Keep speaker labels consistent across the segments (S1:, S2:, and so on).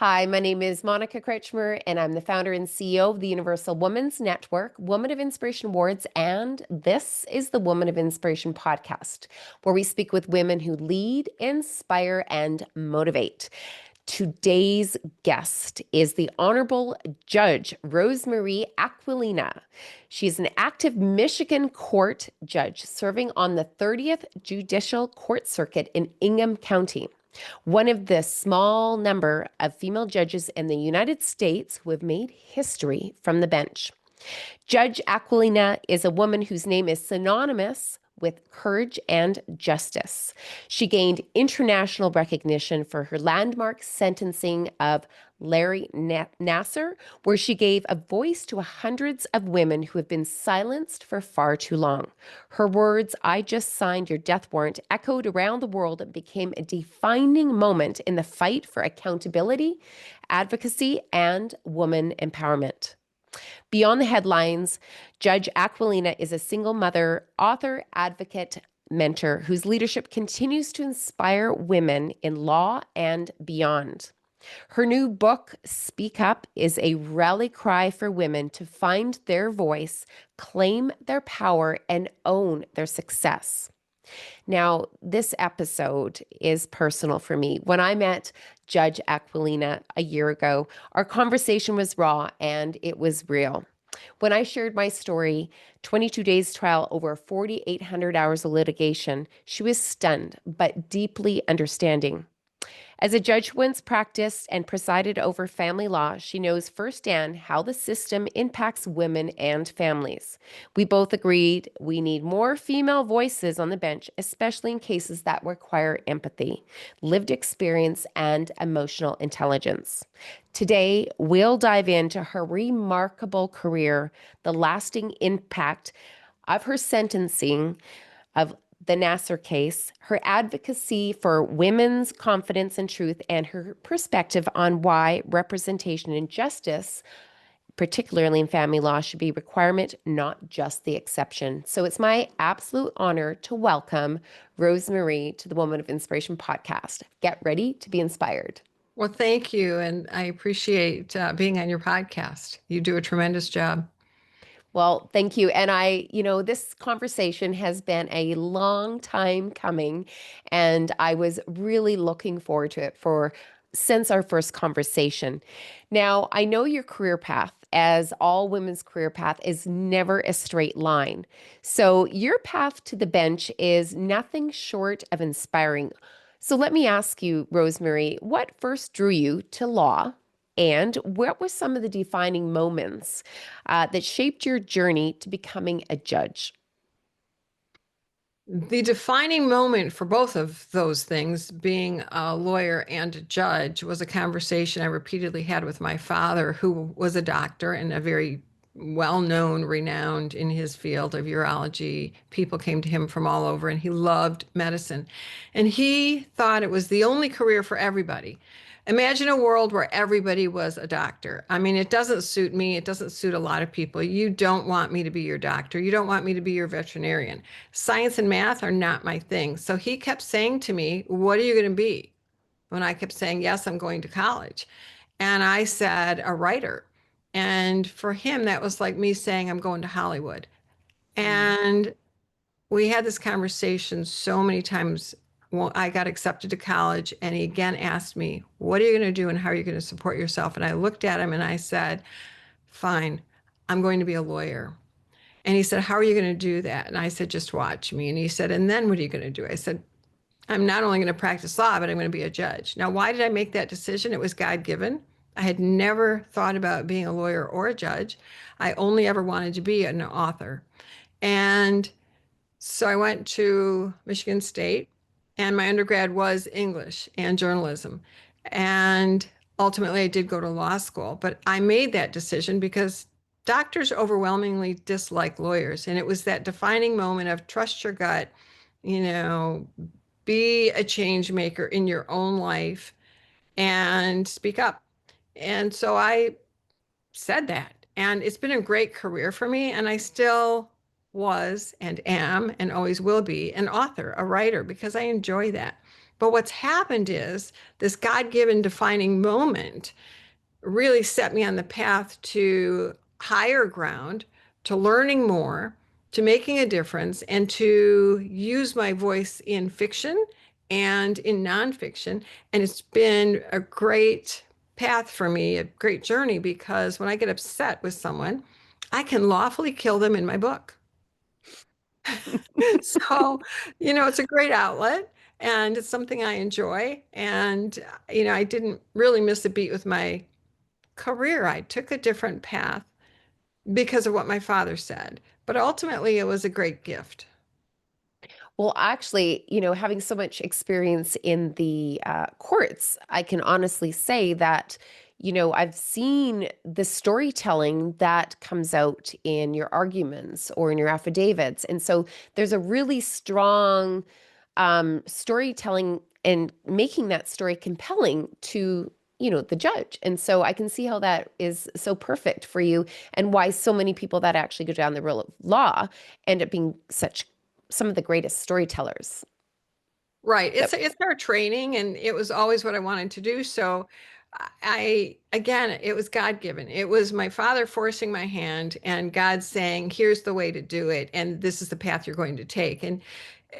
S1: Hi, my name is Monica Kretschmer, and I'm the founder and CEO of the Universal Women's Network, Woman of Inspiration Awards, and this is the Woman of Inspiration podcast, where we speak with women who lead, inspire, and motivate. Today's guest is the Honorable Judge Rosemarie Aquilina. She is an active Michigan court judge serving on the 30th Judicial Court Circuit in Ingham County, one of the small number of female judges in the United States who have made history from the bench. Judge Aquilina is a woman whose name is synonymous with courage and justice. She gained international recognition for her landmark sentencing of Larry Nassar, where she gave a voice to hundreds of women who have been silenced for far too long. Her words, "I just signed your death warrant," echoed around the world and became a defining moment in the fight for accountability, advocacy, and woman empowerment. Beyond the headlines, Judge Aquilina is a single mother, author, advocate, mentor whose leadership continues to inspire women in law and beyond. Her new book, Speak Up, is a rally cry for women to find their voice, claim their power, and own their success. Now, this episode is personal for me. When I met Judge Aquilina a year ago, our conversation was raw and it was real. When I shared my story, 22 days trial over 4,800 hours of litigation, she was stunned but deeply understanding. As a judge who once practiced and presided over family law, she knows firsthand how the system impacts women and families. We both agreed we need more female voices on the bench, especially in cases that require empathy, lived experience, and emotional intelligence. Today, we'll dive into her remarkable career, the lasting impact of her sentencing of the Nassar case, her advocacy for women's confidence and truth, and her perspective on why representation and justice, particularly in family law, should be a requirement, not just the exception. So it's my absolute honor to welcome Rosemarie to the Woman of Inspiration podcast. Get ready to be inspired.
S2: Well, thank you. And I appreciate being on your podcast. You do a tremendous job.
S1: Well, thank you. And this conversation has been a long time coming, and I was really looking forward to it since our first conversation. Now, I know your career path, as all women's career path, is never a straight line. So your path to the bench is nothing short of inspiring. So let me ask you, Rosemarie, what first drew you to law? And what were some of the defining moments that shaped your journey to becoming a judge?
S2: The defining moment for both of those things, being a lawyer and a judge, was a conversation I repeatedly had with my father, who was a doctor and a very well-known, renowned in his field of urology. People came to him from all over, and he loved medicine. And he thought it was the only career for everybody. Imagine a world where everybody was a doctor. I mean, it doesn't suit me. It doesn't suit a lot of people. You don't want me to be your doctor. You don't want me to be your veterinarian. Science and math are not my thing. So he kept saying to me, "What are you going to be?" When I kept saying, "Yes, I'm going to college." And I said, "A writer." And for him, that was like me saying, "I'm going to Hollywood." And we had this conversation so many times. Well, I got accepted to college, and he again asked me, "What are you going to do and how are you going to support yourself?" And I looked at him and I said, "Fine, I'm going to be a lawyer." And he said, "How are you going to do that?" And I said, "Just watch me." And he said, "And then what are you going to do?" I said, "I'm not only going to practice law, but I'm going to be a judge." Now, why did I make that decision? It was God-given. I had never thought about being a lawyer or a judge. I only ever wanted to be an author. And so I went to Michigan State, and my undergrad was English and journalism. And ultimately, I did go to law school, but I made that decision because doctors overwhelmingly dislike lawyers. And it was that defining moment of trust your gut, you know, be a change maker in your own life and speak up. And so I said that. And it's been a great career for me. And I still was and am and always will be an author, a writer, because I enjoy that. But what's happened is this God-given defining moment really set me on the path to higher ground, to learning more, to making a difference, and to use my voice in fiction and in nonfiction. And it's been a great path for me, a great journey, because when I get upset with someone, I can lawfully kill them in my book. So, it's a great outlet and it's something I enjoy. And, I didn't really miss a beat with my career. I took a different path because of what my father said, but ultimately it was a great gift.
S1: Well, actually, having so much experience in the courts, I can honestly say that, I've seen the storytelling that comes out in your arguments or in your affidavits. And so there's a really strong storytelling and making that story compelling to, the judge. And so I can see how that is so perfect for you and why so many people that actually go down the road of law end up being such some of the greatest storytellers.
S2: Right.
S1: That
S2: It's our training and it was always what I wanted to do. So again, it was God given. It was my father forcing my hand and God saying, here's the way to do it. And this is the path you're going to take. And,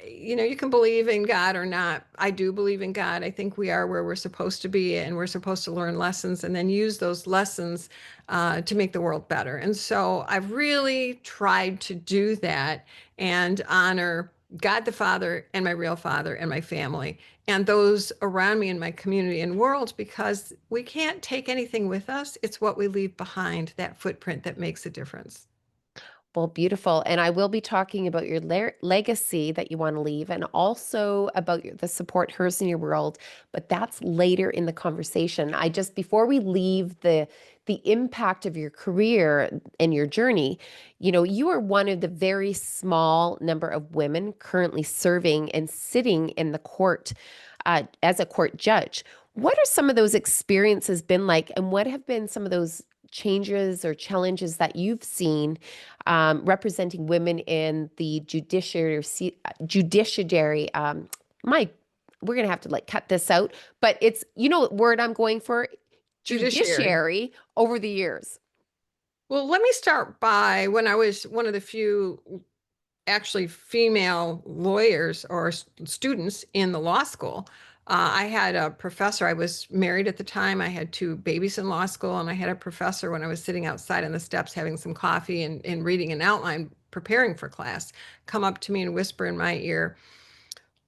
S2: you can believe in God or not. I do believe in God. I think we are where we're supposed to be and we're supposed to learn lessons and then use those lessons to make the world better. And so I've really tried to do that and honor God the Father and my real father and my family and those around me in my community and world because we can't take anything with us. It's what we leave behind, that footprint that makes a difference.
S1: Well, beautiful. And I will be talking about your legacy that you want to leave and also about the support hers in your world, but that's later in the conversation. Before we leave the impact of your career and your journey, you are one of the very small number of women currently serving and sitting in the court as a court judge. What are some of those experiences been like, and what have been some of those changes or challenges that you've seen representing women in the judiciary? My, we're gonna have to like cut this out, but it's what word I'm going for,
S2: Judiciary.
S1: judiciary over the years.
S2: Well, let me start by when I was one of the few actually female lawyers or students in the law school. I had a professor. I was married at the time. I had two babies in law school, and I had a professor when I was sitting outside on the steps having some coffee and reading an outline, preparing for class, come up to me and whisper in my ear,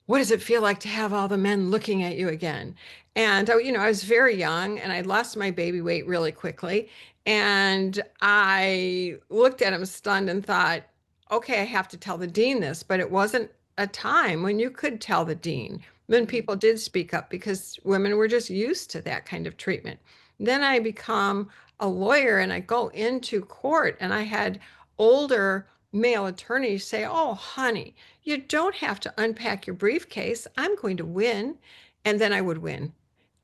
S2: what does it feel like to have all the men looking at you again? And I was very young and I lost my baby weight really quickly. And I looked at him stunned and thought, okay, I have to tell the dean this, but it wasn't a time when you could tell the dean, when
S1: Mm.
S2: people did speak up because women were just used to that kind of treatment. Then I become a lawyer and I go into court and I had older male attorneys say, oh, honey, you don't have to unpack your briefcase. I'm going to win. And then I would win.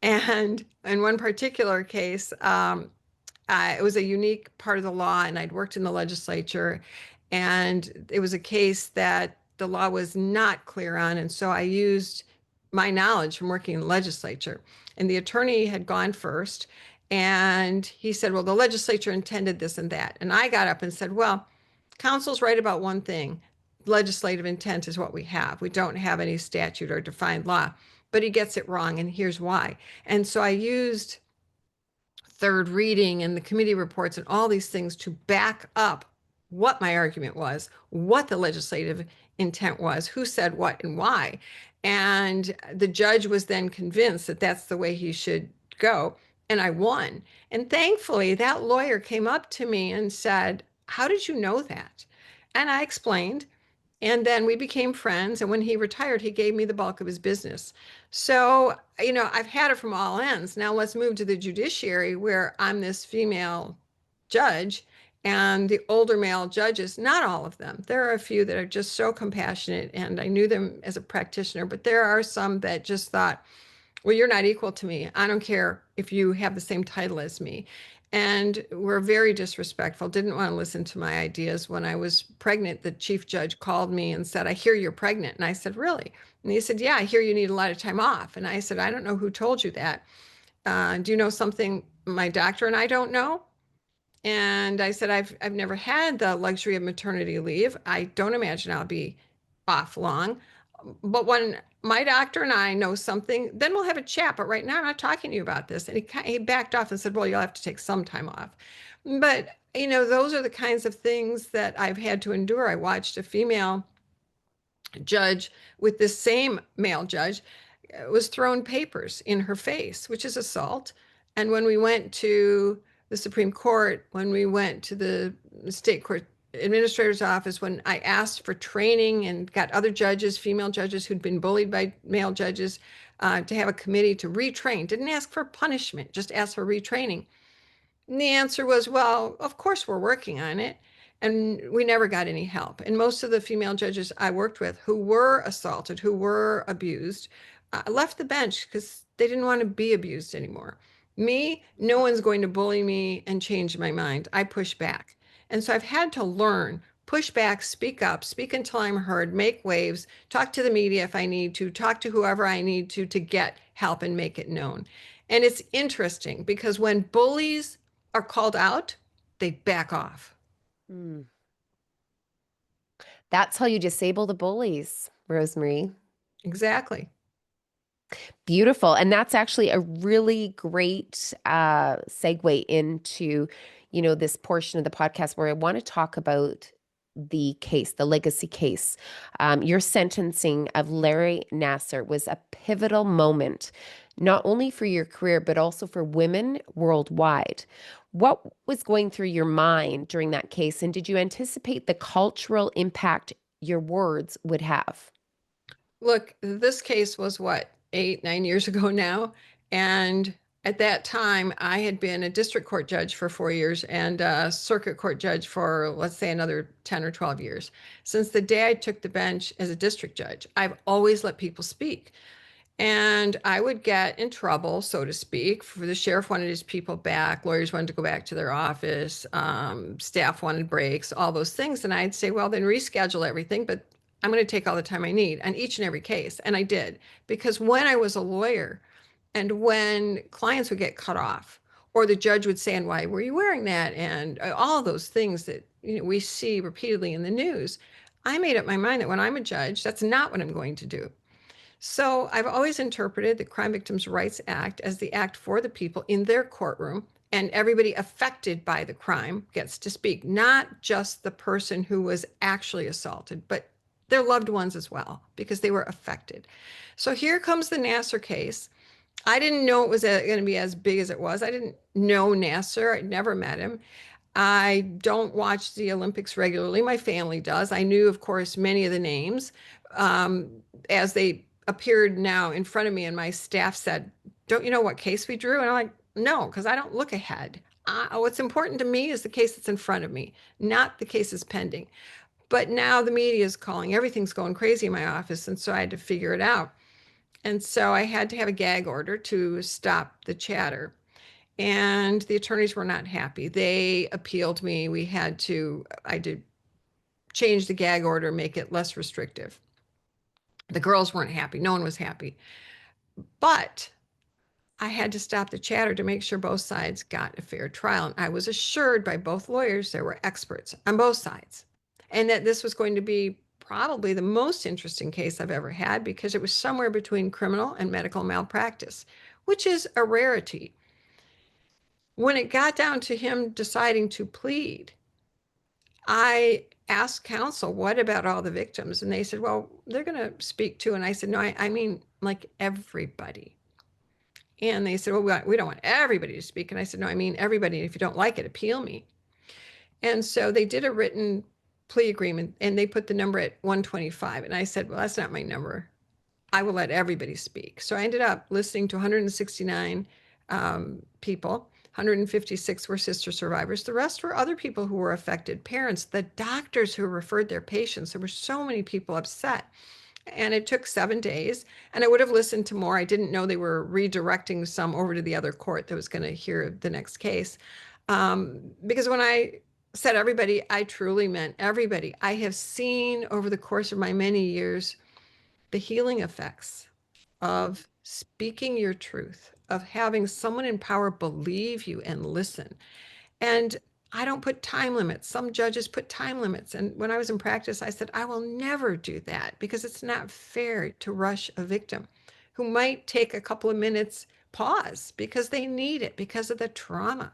S2: And in one particular case, it was a unique part of the law, and I'd worked in the legislature, and it was a case that the law was not clear on. And so I used my knowledge from working in the legislature. And the attorney had gone first, and he said, well, the legislature intended this and that. And I got up and said, well, counsel's right about one thing. Legislative intent is what we have. We don't have any statute or defined law, but he gets it wrong, and here's why. And so I used third reading and the committee reports and all these things to back up what my argument was, what the legislative intent was, who said what and why. And the judge was then convinced that that's the way he should go. And I won. And thankfully, that lawyer came up to me and said, how did you know that? And I explained. And then we became friends. And when he retired, he gave me the bulk of his business. So, I've had it from all ends. Now let's move to the judiciary where I'm this female judge and the older male judges, not all of them. There are a few that are just so compassionate and I knew them as a practitioner, but there are some that just thought, well, you're not equal to me. I don't care if you have the same title as me. and were very disrespectful, didn't want to listen to my ideas. When I was pregnant, the chief judge called me and said, "I hear you're pregnant." And I said, "Really?" And he said, "Yeah, I hear you need a lot of time off." And I said, "I don't know who told you that. Do you know something my doctor and I don't know?" And I said, I've never had the luxury of maternity leave. I don't imagine I'll be off long. But when my doctor and I know something, then we'll have a chat. But right now, I'm not talking to you about this." And he backed off and said, "Well, you'll have to take some time off." But, those are the kinds of things that I've had to endure. I watched a female judge with this same male judge was thrown papers in her face, which is assault. And when we went to the Supreme Court, when we went to the state court administrator's office, when I asked for training and got other judges, female judges who'd been bullied by male judges, to have a committee to retrain, didn't ask for punishment, just asked for retraining. And the answer was, "Well, of course we're working on it." And we never got any help. And most of the female judges I worked with who were assaulted, who were abused, left the bench because they didn't want to be abused anymore. Me, no one's going to bully me and change my mind. I push back. And so I've had to learn, push back, speak up, speak until I'm heard, make waves, talk to the media if I need to, talk to whoever I need to get help and make it known. And it's interesting because when bullies are called out, they back off.
S1: Mm. That's how you disable the bullies, Rosemarie.
S2: Exactly.
S1: Beautiful. And that's actually a really great segue into, this portion of the podcast where I want to talk about the case, the legacy case. Your sentencing of Larry Nassar was a pivotal moment, not only for your career, but also for women worldwide. What was going through your mind during that case? And did you anticipate the cultural impact your words would have?
S2: Look, this case was what, 8, 9 years ago now. And at that time, I had been a district court judge for 4 years and a circuit court judge for, let's say, another 10 or 12 years. Since the day I took the bench as a district judge, I've always let people speak. And I would get in trouble, so to speak, for the sheriff wanted his people back, lawyers wanted to go back to their office, staff wanted breaks, all those things. And I'd say, well, then reschedule everything, but I'm going to take all the time I need on each and every case. And I did, because when I was a lawyer and when clients would get cut off, or the judge would say, "And why were you wearing that?" And all those things that we see repeatedly in the news, I made up my mind that when I'm a judge, that's not what I'm going to do. So I've always interpreted the Crime Victims' Rights Act as the act for the people in their courtroom, and everybody affected by the crime gets to speak, not just the person who was actually assaulted, but their loved ones as well, because they were affected. So here comes the Nassar case. I didn't know it was going to be as big as it was. I didn't know Nassar. I'd never met him. I don't watch the Olympics regularly. My family does. I knew, of course, many of the names as they appeared now in front of me, and my staff said, "Don't you know what case we drew?" And I'm like, "No, because I don't look ahead. What's important to me is the case that's in front of me, not the cases pending." But now the media is calling. Everything's going crazy in my office. And so I had to figure it out. And so I had to have a gag order to stop the chatter. And the attorneys were not happy. They appealed me. I did change the gag order, make it less restrictive. The girls weren't happy. No one was happy. But I had to stop the chatter to make sure both sides got a fair trial. And I was assured by both lawyers there were experts on both sides, and that this was going to be probably the most interesting case I've ever had, because it was somewhere between criminal and medical malpractice, which is a rarity. When it got down to him deciding to plead, I asked counsel, "What about all the victims?" And they said, "Well, they're going to speak too." And I said, "No, I mean like everybody." And they said, "Well, we don't want everybody to speak." And I said, "No, I mean everybody. If you don't like it, appeal me." And so they did a written plea agreement, and they put the number at 125. And I said, "Well, that's not my number. I will let everybody speak." So I ended up listening to 169 people. 156 were sister survivors. The rest were other people who were affected, parents, the doctors who referred their patients. There were so many people upset. And it took 7 days. And I would have listened to more. I didn't know they were redirecting some over to the other court that was going to hear the next case. Because when I said everybody, I truly meant everybody. I have seen over the course of my many years the healing effects of speaking your truth, of having someone in power believe you and listen. And I don't put time limits. Some judges put time limits. And when I was in practice, I said, I will never do that because it's not fair to rush a victim who might take a couple of minutes pause because they need it because of the trauma.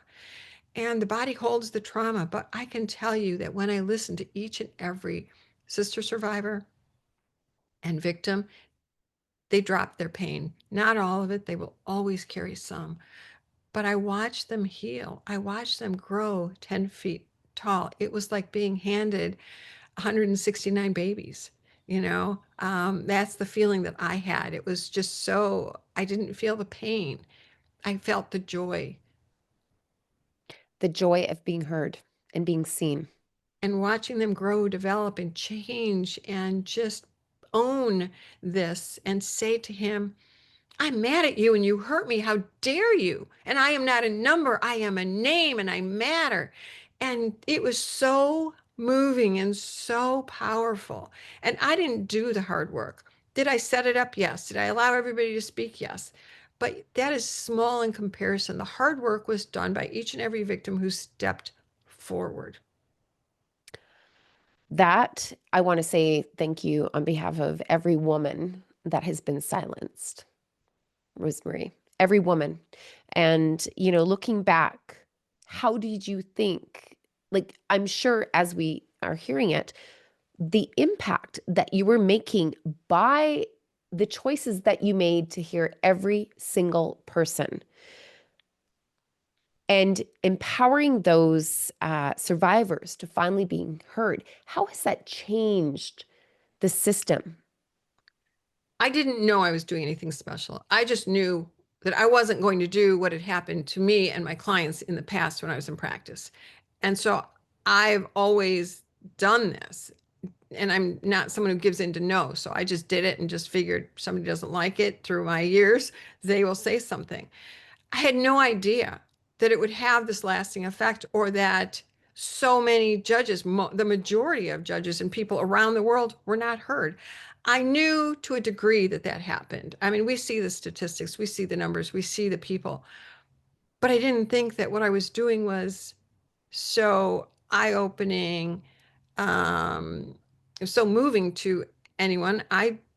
S2: And the body holds the trauma. But I can tell you that when I listen to each and every sister survivor and victim, they drop their pain. Not all of it, they will always carry some. But I watched them heal. I watched them grow 10 feet tall. It was like being handed 169 babies. That's the feeling that I had. It was just so, I didn't feel the pain. I felt the joy.
S1: The joy of being heard and being seen.
S2: And watching them grow, develop, and change and just own this and say to him, I'm mad at you and you hurt me. How dare you? And I am not a number. I am a name and I matter. And it was so moving and so powerful. And I didn't do the hard work. Did I set it up? Yes. Did I allow everybody to speak? Yes. But that is small in comparison. The hard work was done by each and every victim who stepped forward.
S1: That I want to say thank you on behalf of every woman that has been silenced, Rosemarie, every woman. And, looking back, how did you think, like, I'm sure as we are hearing it, the impact that you were making by the choices that you made to hear every single person and empowering those survivors to finally being heard. How has that changed the system?
S2: I didn't know I was doing anything special. I just knew that I wasn't going to do what had happened to me and my clients in the past when I was in practice. And so I've always done this. And I'm not someone who gives in to no. So I just did it and just figured somebody doesn't like it through my years, they will say something. I had no idea that it would have this lasting effect or that so many judges, the majority of judges and people around the world were not heard. I knew to a degree that that happened. I mean, we see the statistics, we see the numbers, we see the people, but I didn't think that what I was doing was so eye-opening, um, so moving to anyone.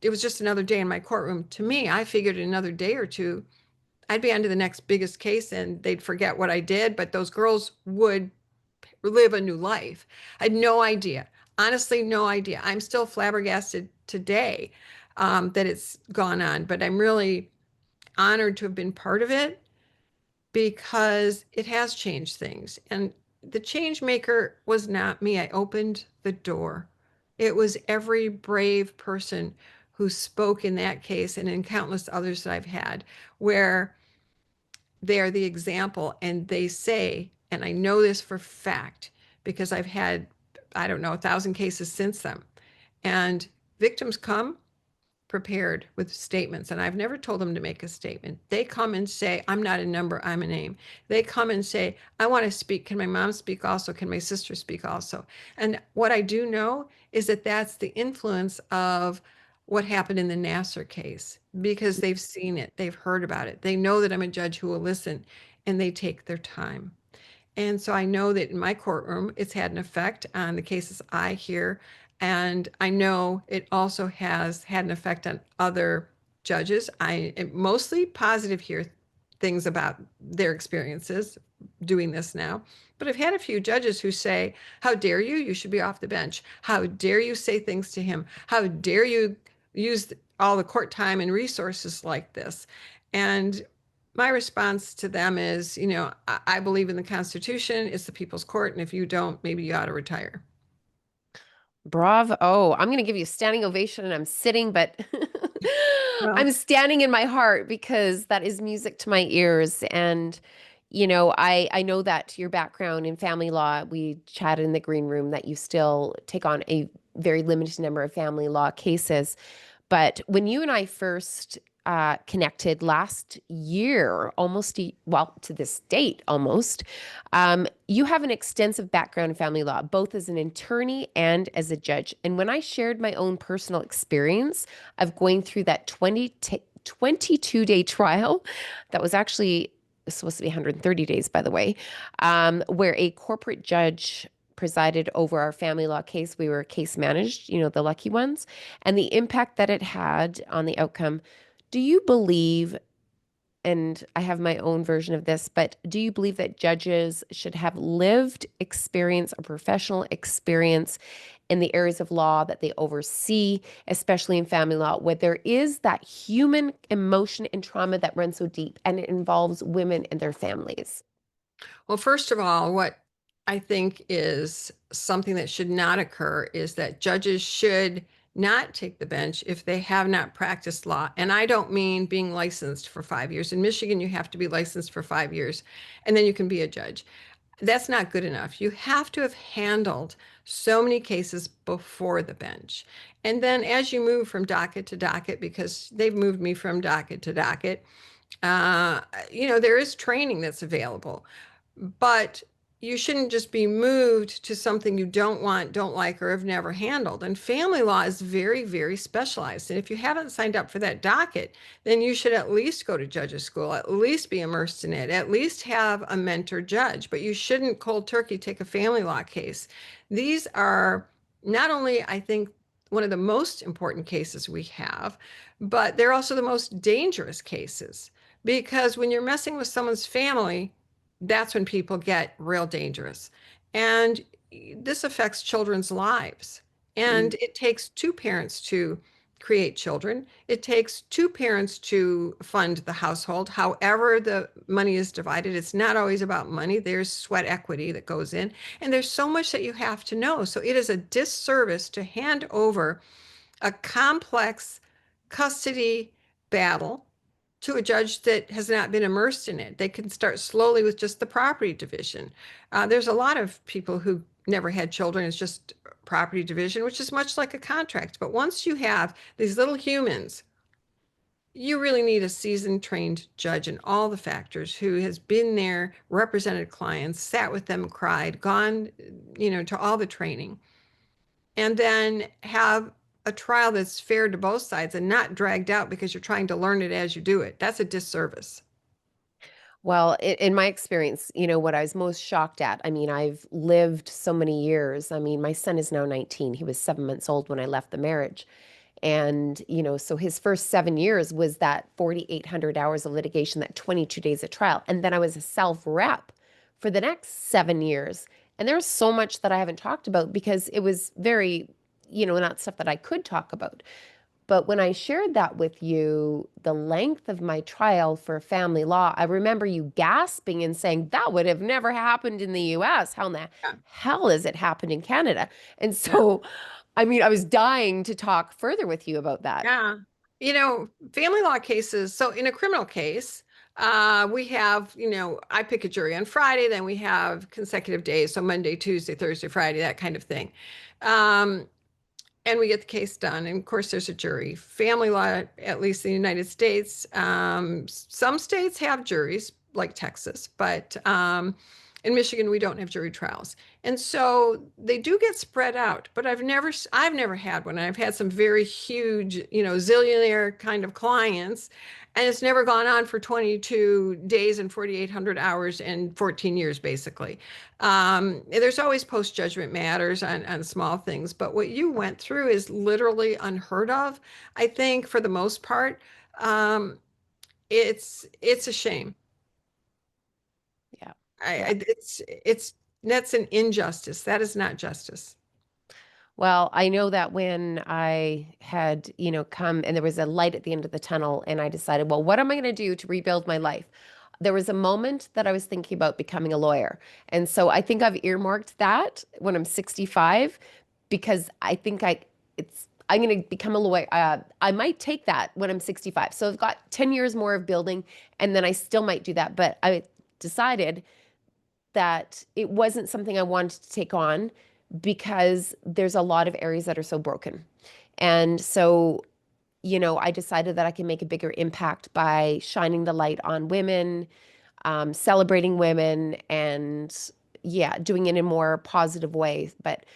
S2: It was just another day in my courtroom. To me, I figured in another day or two, I'd be on to the next biggest case and they'd forget what I did, but those girls would live a new life. I had no idea. Honestly, no idea. I'm still flabbergasted today that it's gone on, but I'm really honored to have been part of it because it has changed things. And the change maker was not me. I opened the door. It was every brave person who spoke in that case and in countless others that I've had, where they are the example and they say, and I know this for fact because I've had, I don't know, 1,000 cases since then. And victims come prepared with statements. And I've never told them to make a statement. They come and say, I'm not a number, I'm a name. They come and say, I want to speak. Can my mom speak also? Can my sister speak also? And what I do know is that that's the influence of what happened in the Nassar case because they've seen it, they've heard about it. They know that I'm a judge who will listen and they take their time. And so I know that in my courtroom, it's had an effect on the cases I hear. And I know it also has had an effect on other judges. I am mostly positive here things about their experiences doing this now. But I've had a few judges who say, how dare you? You should be off the bench. How dare you say things to him? How dare you use all the court time and resources like this? And my response to them is, I believe in the Constitution. It's the people's court. And if you don't, maybe you ought to retire.
S1: Bravo. Oh, I'm going to give you a standing ovation and I'm sitting, but
S2: Well,
S1: I'm standing in my heart because that is music to my ears. And, I know that your background in family law, we chatted in the green room that you still take on a very limited number of family law cases. But when you and I first connected last year, well, to this date almost. You have an extensive background in family law, both as an attorney and as a judge. And when I shared my own personal experience of going through that 22-day trial, that was actually supposed to be 130 days, by the way, where a corporate judge presided over our family law case. We were case managed, the lucky ones, and the impact that it had on the outcome. Do you believe, and I have my own version of this, but do you believe that judges should have lived experience or professional experience in the areas of law that they oversee, especially in family law, where there is that human emotion and trauma that runs so deep and it involves women and their families?
S2: Well, first of all, what I think is something that should not occur is that judges should not take the bench if they have not practiced law. And I don't mean being licensed for 5 years. In Michigan, you have to be licensed for 5 years, and then you can be a judge. That's not good enough. You have to have handled so many cases before the bench. And then as you move from docket to docket, because they've moved me from docket to docket, uh, there is training that's available, but you shouldn't just be moved to something you don't want, don't like, or have never handled. And family law is very, very specialized. And if you haven't signed up for that docket, then you should at least go to judges school, at least be immersed in it, at least have a mentor judge. But you shouldn't cold turkey take a family law case. These are not only, I think, one of the most important cases we have, but they're also the most dangerous cases, because when you're messing with someone's family, that's when people get real dangerous. And this affects children's lives.
S1: Mm.
S2: And it takes two parents to create children. It takes two parents to fund the household. However, the money is divided, it's not always about money. There's sweat equity that goes in, and there's so much that you have to know. So it is a disservice to hand over a complex custody battle to a judge that has not been immersed in it. They can start slowly with just the property division. There's a lot of people who never had children. It's just property division, which is much like a contract. But once you have these little humans, you really need a seasoned, trained judge in all the factors who has been there, represented clients, sat with them, cried, gone, to all the training, and then have a trial that's fair to both sides and not dragged out because you're trying to learn it as you do it. That's a disservice.
S1: Well, in my experience, what I was most shocked at, I mean, I've lived so many years. I mean, my son is now 19. He was 7 months old when I left the marriage. And, so his first 7 years was that 4,800 hours of litigation, that 22 days of trial. And then I was a self rep for the next 7 years. And there's so much that I haven't talked about because it was very, not stuff that I could talk about. But when I shared that with you, the length of my trial for family law, I remember you gasping and saying, that would have never happened in the US. How in the
S2: Yeah.
S1: hell has it happened in Canada? And
S2: Yeah.
S1: so, I mean, I was dying to talk further with you about that.
S2: Yeah. Family law cases. So in a criminal case, we have, I pick a jury on Friday, then we have consecutive days. So Monday, Tuesday, Thursday, Friday, that kind of thing. Um, and we get the case done. And of course, there's a jury. Family law, at least in the United States, some states have juries, like Texas, but in Michigan, we don't have jury trials. And so they do get spread out, but I've never had one. I've had some very huge, zillionaire kind of clients, and it's never gone on for 22 days and 4,800 hours and 14 years, basically. There's always post-judgment matters on small things, but what you went through is literally unheard of. I think for the most part, um, it's a shame.
S1: Yeah.
S2: I,
S1: Yeah.
S2: I it's that's an injustice. That is not justice.
S1: Well, I know that when I had, come and there was a light at the end of the tunnel, and I decided, well, what am I going to do to rebuild my life? There was a moment that I was thinking about becoming a lawyer. And so I think I've earmarked that when I'm 65 because I think I'm going to become a lawyer. I might take that when I'm 65. So I've got 10 years more of building, and then I still might do that. But I decided that it wasn't something I wanted to take on because there's a lot of areas that are so broken. And so I decided that I can make a bigger impact by shining the light on women, celebrating women, and yeah, doing it in a more positive way. But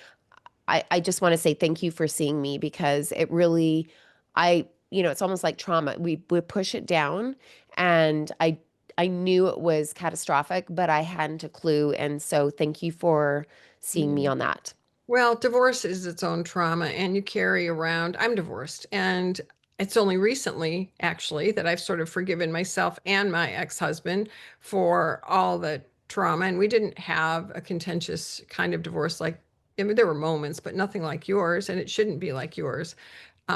S1: I just want to say thank you for seeing me because it really, it's almost like trauma. We push it down, and I knew it was catastrophic, but I hadn't a clue. And so thank you for seeing me
S2: Mm.
S1: on that.
S2: Well, divorce is its own trauma, and you carry around. I'm divorced, and it's only recently, actually, that I've sort of forgiven myself and my ex-husband for all the trauma. And we didn't have a contentious kind of divorce like, I mean, there were moments, but nothing like yours, and it shouldn't be like yours.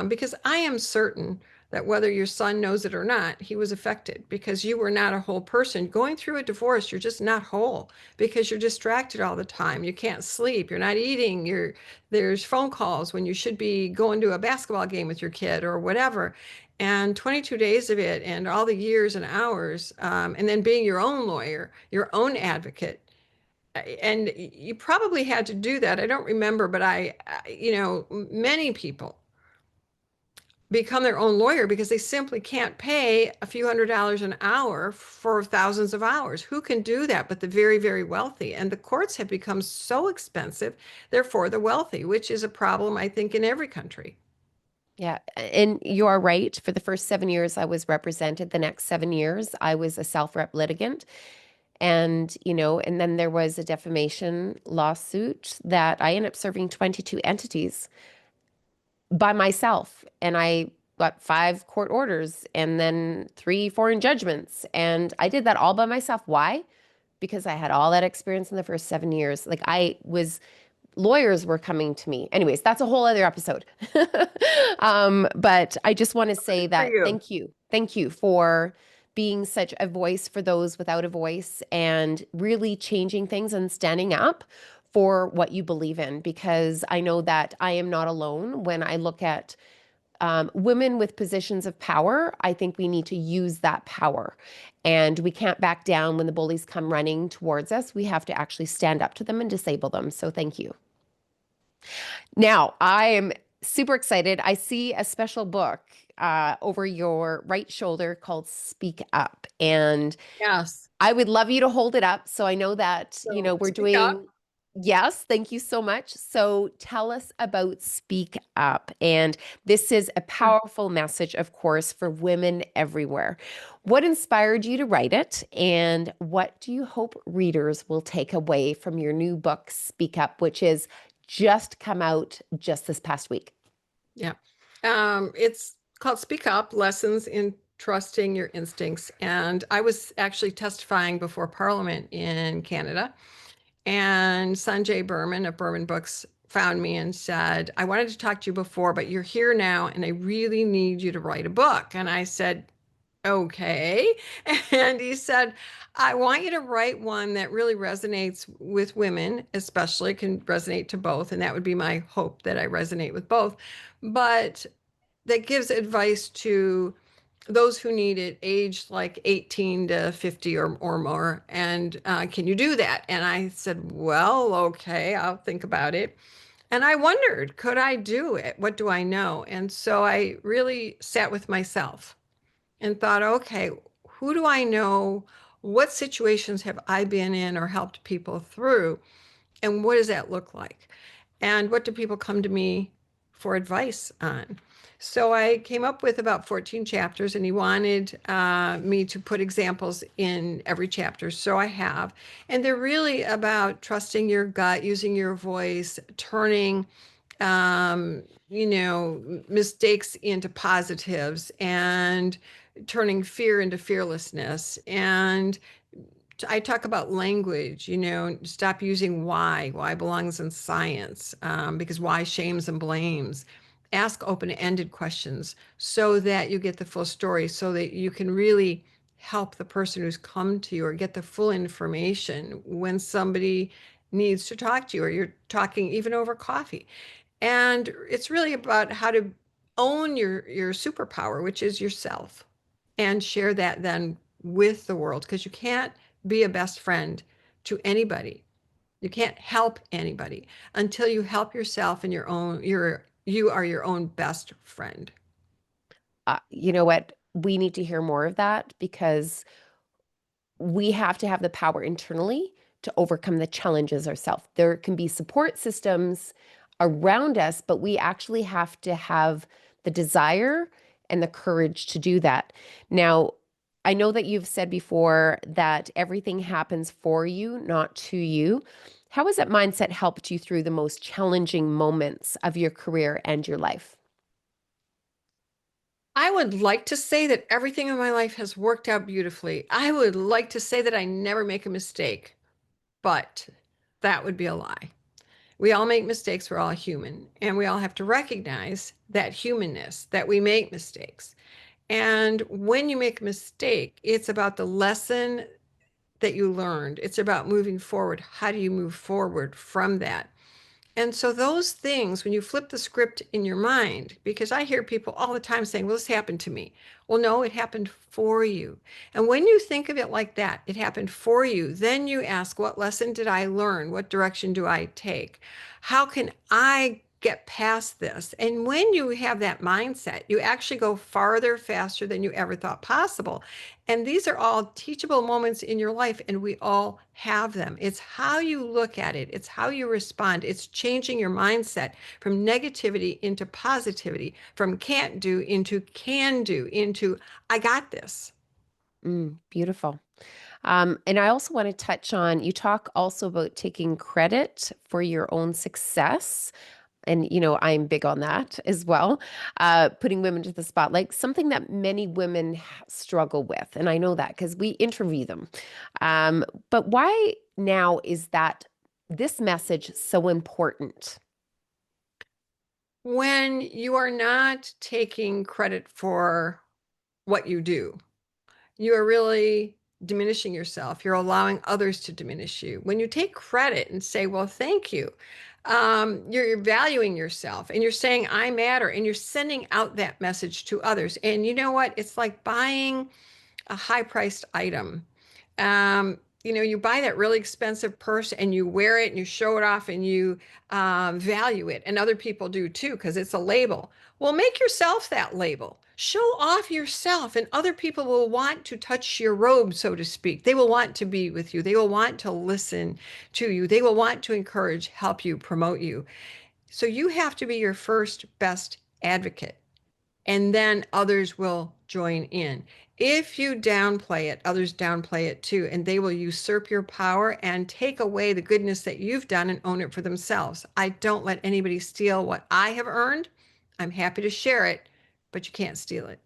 S2: Because I am certain that whether your son knows it or not, he was affected because you were not a whole person. Going through a divorce, you're just not whole because you're distracted all the time. You can't sleep, you're not eating, there's phone calls when you should be going to a basketball game with your kid or whatever. And 22 days of it and all the years and hours, and then being your own lawyer, your own advocate, and you probably had to do that. I don't remember, but many people become their own lawyer because they simply can't pay a few $100s an hour for thousands of hours. Who can do that but the very, very wealthy? And the courts have become so expensive, they're for the wealthy, which is a problem, I think, in every country.
S1: Yeah, and you are right. For the first 7 years, I was represented. The next 7 years, I was a self-rep litigant. And then there was a defamation lawsuit that I ended up serving 22 entities by myself. And I got 5 court orders and then 3 foreign judgments. And I did that all by myself. Why? Because I had all that experience in the first 7 years. Like lawyers were coming to me. Anyways, that's a whole other episode. But I just want to say
S2: For
S1: that
S2: you.
S1: thank you. Thank you for being such a voice for those without a voice and really changing things and standing up for what you believe in. Because I know that I am not alone when I look at women with positions of power. I think we need to use that power. And we can't back down when the bullies come running towards us. We have to actually stand up to them and disable them. So thank you. Now, I am super excited. I see a special book over your right shoulder called Speak Up. And
S2: Yes.
S1: I would love you to hold it up. So I know that,
S2: So
S1: we're
S2: speak up.
S1: doing, yes, thank you so much. So tell us about Speak Up. And this is a powerful message, of course, for women everywhere. What inspired you to write it? And what do you hope readers will take away from your new book, Speak Up, which is just come out just this past week?
S2: Yeah. It's called Speak Up, Lessons in Trusting Your Instincts. And I was actually testifying before Parliament in Canada. And Sanjay Berman of Berman Books found me and said, I wanted to talk to you before, but you're here now, and I really need you to write a book. And I said, okay. And he said, I want you to write one that really resonates with women, especially can resonate to both. And that would be my hope that I resonate with both. But that gives advice to those who need it, aged like 18 to 50 or more. And can you do that? And I said, well, okay, I'll think about it. And I wondered, could I do it? What do I know? And so I really sat with myself and thought, okay, who do I know? What situations have I been in or helped people through? And what does that look like? And what do people come to me for advice on? So I came up with about 14 chapters, and he wanted me to put examples in every chapter. So I have. And they're really about trusting your gut, using your voice, turning mistakes into positives, and turning fear into fearlessness. And I talk about language, stop using why. Why belongs in science, because why shames and blames. Ask open-ended questions so that you get the full story, so that you can really help the person who's come to you or get the full information when somebody needs to talk to you or you're talking even over coffee. And it's really about how to own your superpower, which is yourself, and share that then with the world, because you can't be a best friend to anybody. You can't help anybody until you help yourself and you are your own best friend.
S1: You know what? We need to hear more of that because we have to have the power internally to overcome the challenges ourselves. There can be support systems around us, but we actually have to have the desire and the courage to do that. Now, I know that you've said before that everything happens for you, not to you. How has that mindset helped you through the most challenging moments of your career and your life?
S2: I would like to say that everything in my life has worked out beautifully. I would like to say that I never make a mistake, but that would be a lie. We all make mistakes. We're all human. And we all have to recognize that humanness, that we make mistakes. And when you make a mistake, it's about the lesson that you learned. It's about moving forward. How do you move forward from that? And so those things, when you flip the script in your mind, because I hear people all the time saying, well, this happened to me. Well, no, it happened for you. And when you think of it like that, it happened for you, then you ask, what lesson did I learn? What direction do I take? How can I get past this? And when you have that mindset, you actually go farther, faster than you ever thought possible. And these are all teachable moments in your life, and we all have them. It's how you look at it, it's how you respond. It's changing your mindset from negativity into positivity, from can't do into can do, into I got this.
S1: Beautiful. And I also want to touch on, you talk also about taking credit for your own success. And, I'm big on that as well. Putting women to the spotlight, something that many women struggle with. And I know that because we interview them. But why now is this message so important?
S2: When you are not taking credit for what you do, you are really diminishing yourself. You're allowing others to diminish you. When you take credit and say, well, thank you, you're valuing yourself and you're saying, I matter, and you're sending out that message to others. And you know what? It's like buying a high priced item. You buy that really expensive purse and you wear it and you show it off and you value it. And other people do too, because it's a label. Well, make yourself that label. Show off yourself, and other people will want to touch your robe, so to speak. They will want to be with you. They will want to listen to you. They will want to encourage, help you, promote you. So you have to be your first best advocate, and then others will join in. If you downplay it, others downplay it too, and they will usurp your power and take away the goodness that you've done and own it for themselves. I don't let anybody steal what I have earned. I'm happy to share it, but you can't steal it.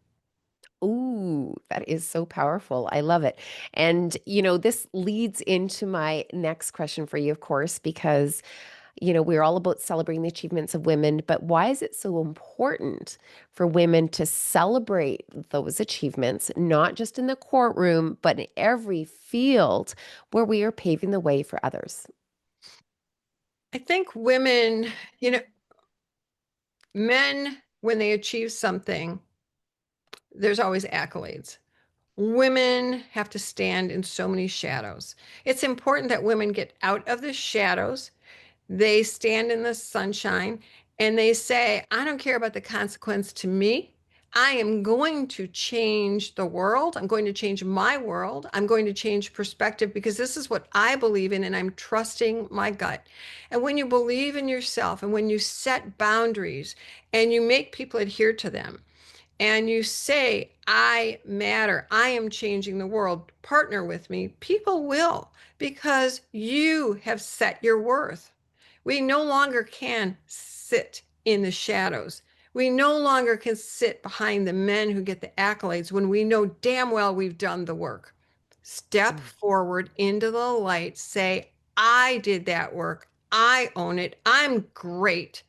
S1: Ooh, that is so powerful. I love it. And, this leads into my next question for you, of course, because we're all about celebrating the achievements of women, but why is it so important for women to celebrate those achievements, not just in the courtroom, but in every field where we are paving the way for others?
S2: I think women, men, when they achieve something, there's always accolades. Women have to stand in so many shadows. It's important that women get out of the shadows. They stand in the sunshine and they say, I don't care about the consequence to me. I am going to change the world. I'm going to change my world. I'm going to change perspective because this is what I believe in and I'm trusting my gut. And when you believe in yourself and when you set boundaries and you make people adhere to them, and you say, I matter, I am changing the world, partner with me, people will, because you have set your worth. We no longer can sit in the shadows. We no longer can sit behind the men who get the accolades when we know damn well we've done the work. Step
S1: Mm.
S2: forward into the light, say, I did that work. I own it. I'm great.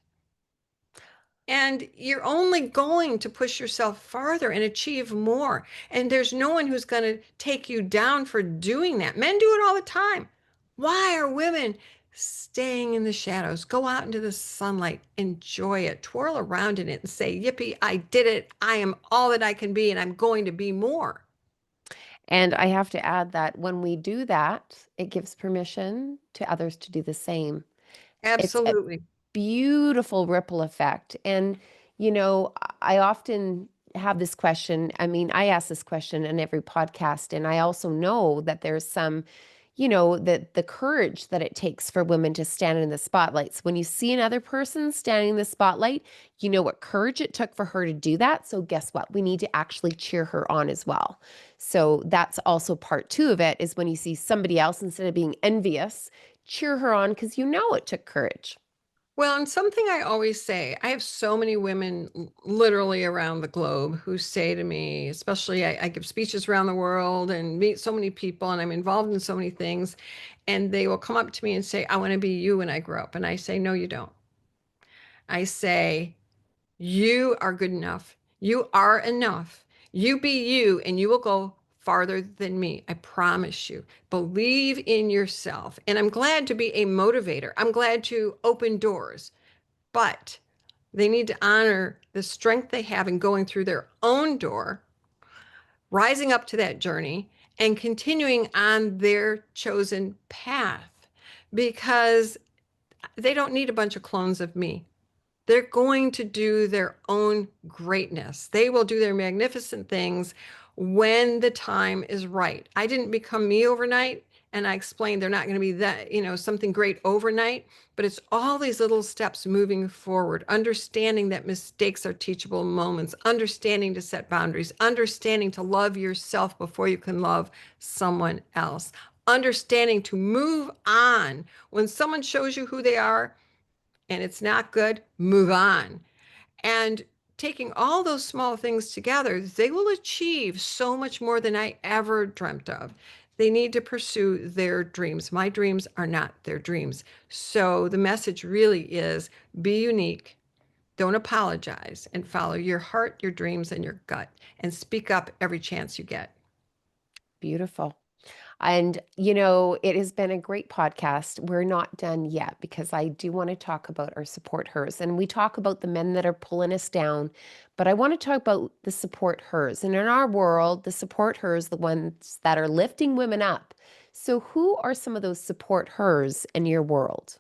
S2: And you're only going to push yourself farther and achieve more. And there's no one who's going to take you down for doing that. Men do it all the time. Why are women staying in the shadows? Go out into the sunlight, enjoy it, twirl around in it, and say, Yippee, I did it. I am all that I can be, and I'm going to be more.
S1: And I have to add that when we do that, it gives permission to others to do the same. It's a
S2: Absolutely.
S1: beautiful ripple effect. And, I often have this question. I mean, I ask this question in every podcast, and I also know that there's some, that the courage that it takes for women to stand in the spotlights. When you see another person standing in the spotlight, you know what courage it took for her to do that. So guess what? We need to actually cheer her on as well. So that's also part two of it is when you see somebody else, instead of being envious, cheer her on because you know it took courage.
S2: Well, and something I always say, I have so many women literally around the globe who say to me, especially I give speeches around the world and meet so many people, and I'm involved in so many things, and they will come up to me and say, I want to be you when I grow up. And I say, no, you don't. I say, you are good enough. You are enough. You be you, and you will go farther than me. I promise you. Believe in yourself. And I'm glad to be a motivator. I'm glad to open doors, but they need to honor the strength they have in going through their own door, rising up to that journey, and continuing on their chosen path because they don't need a bunch of clones of me. They're going to do their own greatness. They will do their magnificent things when the time is right. I didn't become me overnight, and I explained they're not going to be that, something great overnight, but it's all these little steps moving forward, understanding that mistakes are teachable moments, understanding to set boundaries, understanding to love yourself before you can love someone else, understanding to move on. When someone shows you who they are, and it's not good, move on. And taking all those small things together, they will achieve so much more than I ever dreamt of. They need to pursue their dreams. My dreams are not their dreams. So the message really is be unique, don't apologize, and follow your heart, your dreams, and your gut, and speak up every chance you get.
S1: Beautiful. And, it has been a great podcast. We're not done yet because I do want to talk about our support hers. And we talk about the men that are pulling us down, but I want to talk about the support hers. And in our world, the support hers, the ones that are lifting women up. So, who are some of those support hers in your world?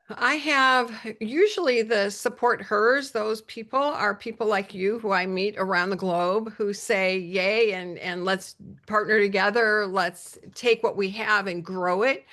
S2: I have usually the support hers. Those people are people like you who I meet around the globe who say, yay, and let's partner together. Let's take what we have and grow it.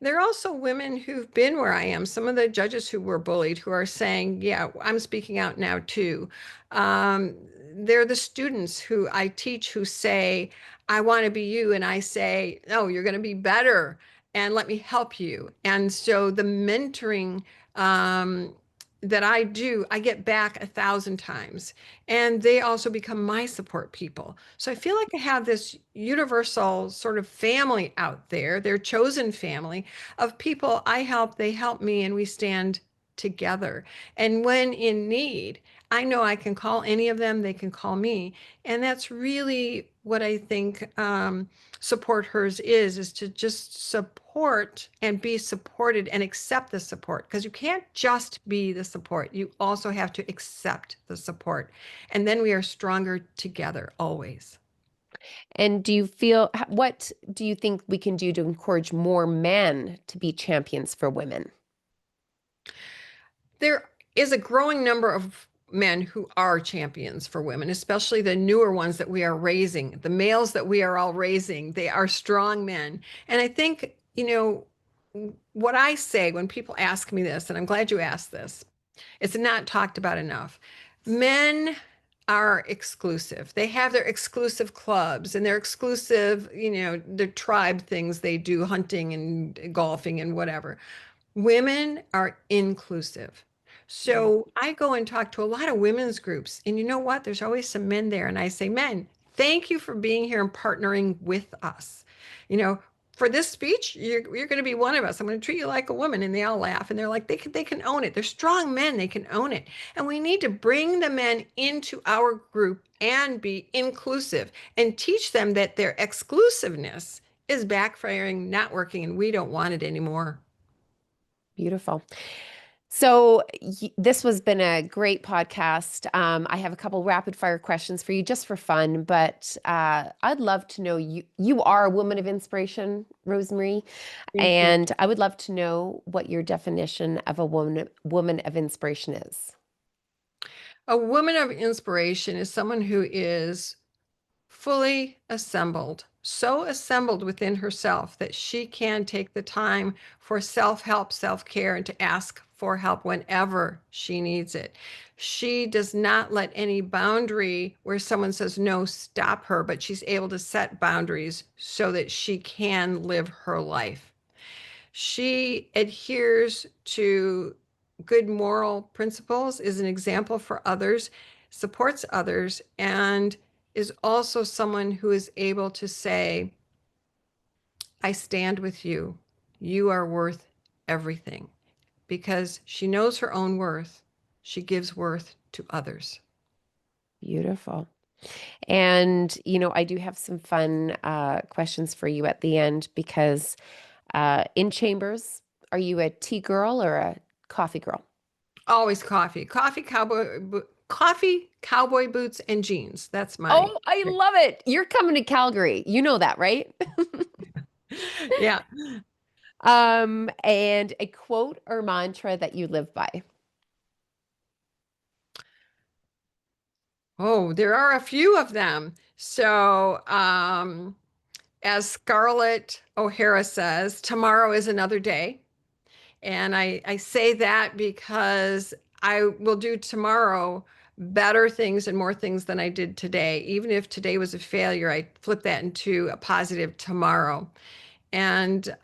S2: There are also women who've been where I am, some of the judges who were bullied who are saying, yeah, I'm speaking out now too. They're the students who I teach who say, I want to be you. And I say, no, you're going to be better and let me help you. And so the mentoring um, that I do, I get back 1,000 times. And they also become my support people. So I feel like I have this universal sort of family out there, their chosen family of people I help, they help me, and we stand together. And when in need, I know I can call any of them, they can call me. And that's really what I think support hers is to just support and be supported and accept the support. Because you can't just be the support, you also have to accept the support. And then we are stronger together always.
S1: And what do you think we can do to encourage more men to be champions for women?
S2: There is a growing number of men who are champions for women, especially the newer ones that we are raising, the males that we are all raising. They are strong men. And I think, what I say when people ask me this, and I'm glad you asked this, it's not talked about enough. Men are exclusive. They have their exclusive clubs and their exclusive, their tribe things they do, hunting and golfing and whatever. Women are inclusive.
S1: Mm.
S2: So I go and talk to a lot of women's groups, and you know what? There's always some men there. And I say, men, thank you for being here and partnering with us. You know, for this speech, you're going to be one of us. I'm going to treat you like a woman. And they all laugh and they're like, they can own it. They're strong men. They can own it. And we need to bring the men into our group and be inclusive and teach them that their exclusiveness is backfiring, not working, and we don't want it anymore.
S1: Beautiful. So this has been a great podcast. I have a couple rapid fire questions for you just for fun, but I'd love to know you are a woman of inspiration, Rosemarie,
S2: Thank you.
S1: and I would love to know what your definition of a woman of inspiration is.
S2: A woman of inspiration is someone who is fully assembled, so assembled within herself that she can take the time for self-help, self-care, and to ask for help whenever she needs it. She does not let any boundary where someone says no stop her, but she's able to set boundaries so that she can live her life. She adheres to good moral principles, is an example for others, supports others, and is also someone who is able to say, I stand with you. You are worth everything. Because she knows her own worth, she gives worth to others.
S1: Beautiful. And, I do have some fun questions for you at the end because in chambers, are you a tea girl or a coffee girl?
S2: Always coffee, coffee, cowboy boots, and jeans. That's my
S1: Oh, I
S2: pick.
S1: love it. You're coming to Calgary. You know that, right?
S2: Yeah.
S1: And a quote or mantra that you live by.
S2: Oh, there are a few of them. So, as Scarlett O'Hara says, tomorrow is another day. And I say that because I will do tomorrow better things and more things than I did today. Even if today was a failure, I flip that into a positive tomorrow. And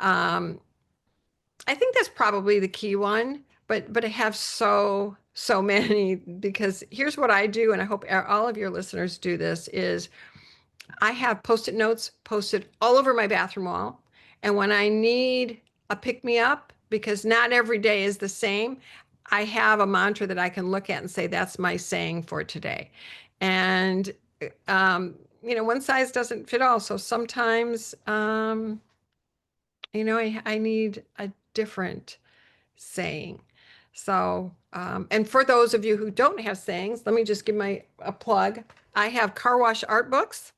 S2: I think that's probably the key one, but I have so many because here's what I do, and I hope all of your listeners do this, is I have post-it notes posted all over my bathroom wall. And when I need a pick me up, because not every day is the same, I have a mantra that I can look at and say, that's my saying for today. And, one size doesn't fit all. So sometimes, I need a different saying. So, and for those of you who don't have sayings, let me just give a plug. I have car wash art books.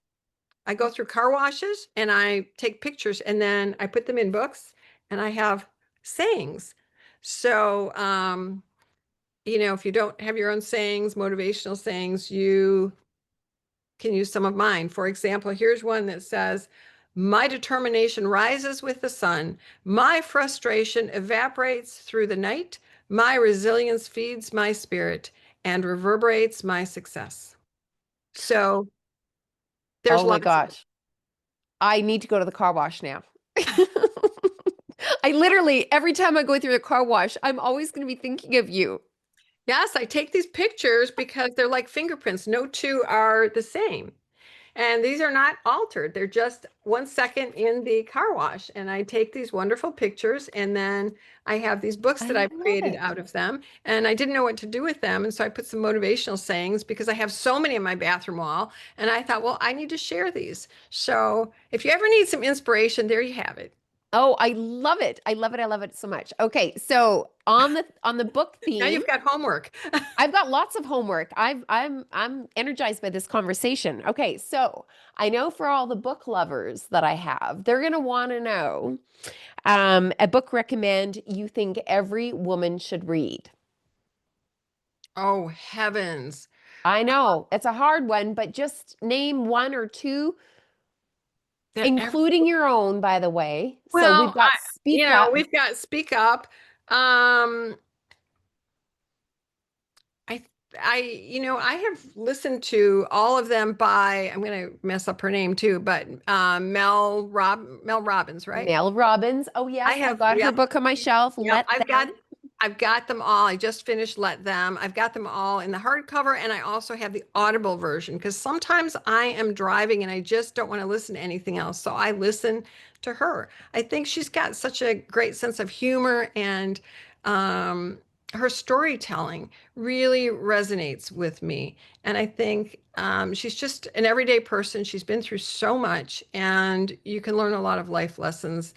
S2: I go through car washes and I take pictures and then I put them in books and I have sayings. So, if you don't have your own sayings, motivational sayings, you can use some of mine. For example, here's one that says, my determination rises with the sun. My frustration evaporates through the night. My resilience feeds my spirit and reverberates my success. So there's
S1: Oh my
S2: lots of
S1: gosh. I need to go to the car wash now. I literally, every time I go through the car wash, I'm always going to be thinking of you.
S2: Yes, I take these pictures because they're like fingerprints. No two are the same. And these are not altered. They're just 1 second in the car wash. And I take these wonderful pictures and then I have these books that
S1: I
S2: I've
S1: love
S2: created
S1: it.
S2: out of them. And I didn't know what to do with them. And so I put some motivational sayings because I have so many in my bathroom wall. And I thought, well, I need to share these. So if you ever need some inspiration, there you have it.
S1: Oh, I love it. I love it. I love it so much. Okay, so on the book
S2: Now
S1: theme,
S2: you've got homework.
S1: I've got lots of homework. I'm energized by this conversation. Okay, so I know for all the book lovers that I have, they're gonna want to know a book recommend you think every woman should read.
S2: Oh, heavens.
S1: I know it's a hard one, but just name one or two,
S2: That every,
S1: including your own, by the way. So we've
S2: well,
S1: got Speak Up.
S2: we've got Speak Up. Um, I I have listened to all of them by, I'm going to mess up her name too, but Mel Robbins, right?
S1: Mel Robbins. Oh,
S2: I
S1: yes, I've
S2: have,
S1: got her
S2: yep,
S1: book on my shelf.
S2: yep.
S1: Let Them.
S2: I've got them all. I just finished Let Them. I've got them all in the hardcover, and I also have the Audible version because sometimes I am driving and I just don't want to listen to anything else. So I listen to her. I think she's got such a great sense of humor and um, her storytelling really resonates with me. And I think she's just an everyday person. She's been through so much, and you can learn a lot of life lessons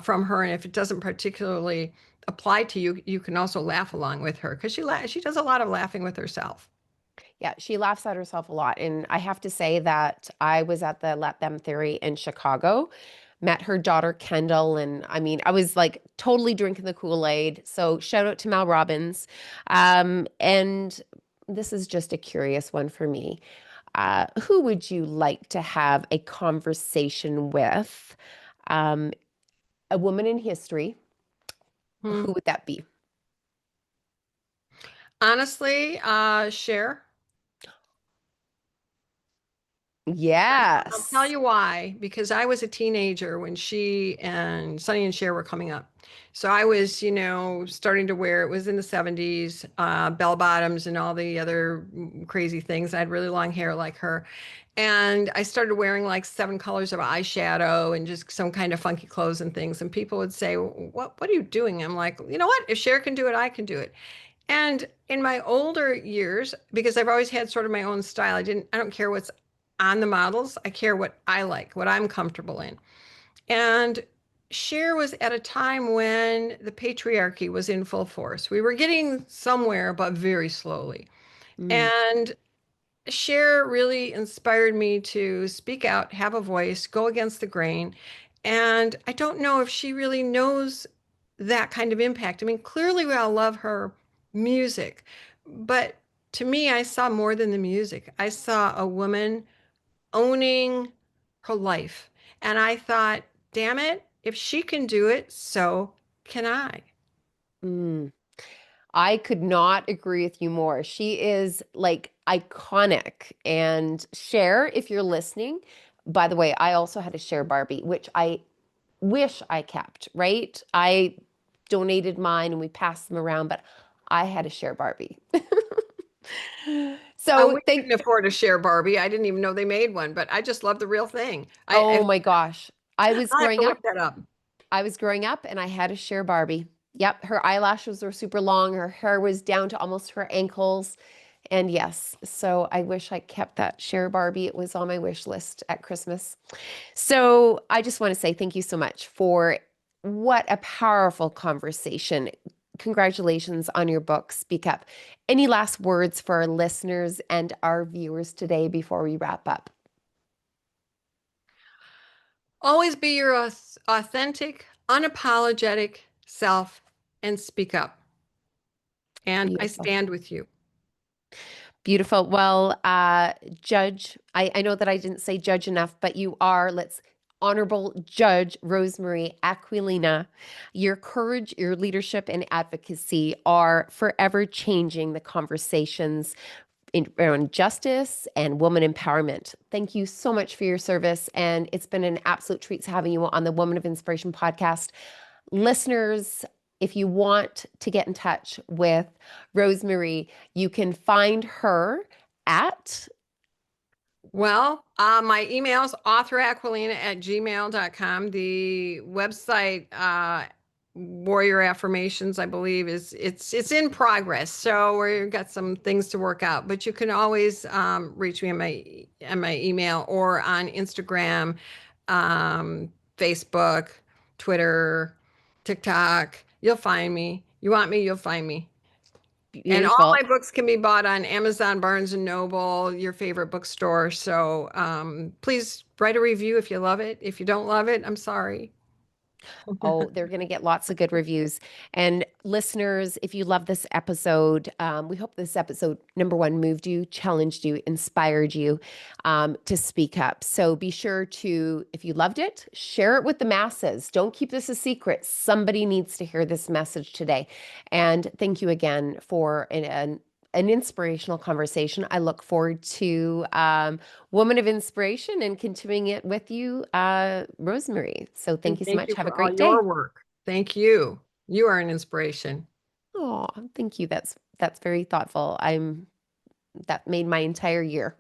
S2: from her. And if it doesn't particularly apply to you, you can also laugh along with her because she does a lot of laughing with herself.
S1: Yeah, she laughs at herself a lot. And I have to say that I was at the Let Them Theory in Chicago, met her daughter Kendall, and I mean, I was like totally drinking the Kool-Aid. So shout out to Mel Robbins. And this is just a curious one for me. Who would you like to have a conversation with? Um, a woman in history.
S2: Hmm.
S1: Who would that be?
S2: Honestly, Cher. I'll tell
S1: Yes.
S2: you why, because I was a teenager when she and Sonny and Cher were coming up. So I was, starting to wear, it was in the 70s, bell bottoms and all the other crazy things. I had really long hair like her. And I started wearing like 7 colors of eyeshadow and just some kind of funky clothes and things. And people would say, what are you doing? I'm like, you know what? If Cher can do it, I can do it. And in my older years, because I've always had sort of my own style, I don't care what's on the models. I care what I like, what I'm comfortable in. And Cher was at a time when the patriarchy was in full force. We were getting somewhere, but very slowly.
S1: Mm,
S2: And Cher really inspired me to speak out, have a voice, go against the grain. And I don't know if she really knows that kind of impact. I mean, clearly we all love her music, but to me, I saw more than the music. I saw a woman owning her life. And I thought, damn it, if she can do it, so can I.
S1: mm. I could not agree with you more. She is like iconic. And Cher, if you're listening, by the way, I also had a Cher Barbie, which I wish I kept, right? I donated mine and we passed them around, but I had a Cher Barbie. So
S2: We couldn't
S1: thank,
S2: afford a share Barbie. I didn't even know they made one, but I just love the real thing.
S1: oh my gosh.
S2: I'll have to look that up.
S1: I was growing up and I had a Cher Barbie. Yep, her eyelashes were super long, her hair was down to almost her ankles. And yes, so I wish I kept that Cher Barbie. It was on my wish list at Christmas. So I just want to say thank you so much for what a powerful conversation. Congratulations on your book, Speak Up. Any last words for our listeners and our viewers today before we wrap up?
S2: Always be your authentic, unapologetic self and speak up. And I
S1: Beautiful.
S2: stand with you.
S1: Beautiful. Well, Judge, I know that I didn't say judge enough, but you are, let's, Honorable Judge Rosemarie Aquilina. Your courage, your leadership, and advocacy are forever changing the conversations around justice and woman empowerment. Thank you so much for your service. And it's been an absolute treat having you on the Woman of Inspiration podcast. Listeners, if you want to get in touch with Rosemarie, you can find her at
S2: Well, my email's authoraquilina@gmail.com. The website, Warrior Affirmations, I believe, it's in progress. So we've got some things to work out. But you can always reach me on my email or on Instagram, Facebook, Twitter, TikTok. You'll find me. You want me, you'll find me. And all
S1: beautiful.
S2: my books can be bought on Amazon, Barnes and Noble, your favorite bookstore. So please write a review if you love it. If you don't love it, I'm sorry.
S1: Oh, they're going to get lots of good reviews. And listeners, if you love this episode, we hope this episode, number one, moved you, challenged you, inspired you to speak up. So be sure to, if you loved it, share it with the masses. Don't keep this a secret. Somebody needs to hear this message today. And thank you again for an inspirational conversation. I look forward to Woman of Inspiration and continuing it with you, Rosemarie. So thank
S2: And
S1: you so
S2: thank
S1: much.
S2: you
S1: Have a
S2: for all
S1: great
S2: your
S1: day.
S2: work. Thank you. You are an inspiration.
S1: Oh, thank you. That's very thoughtful. That made my entire year.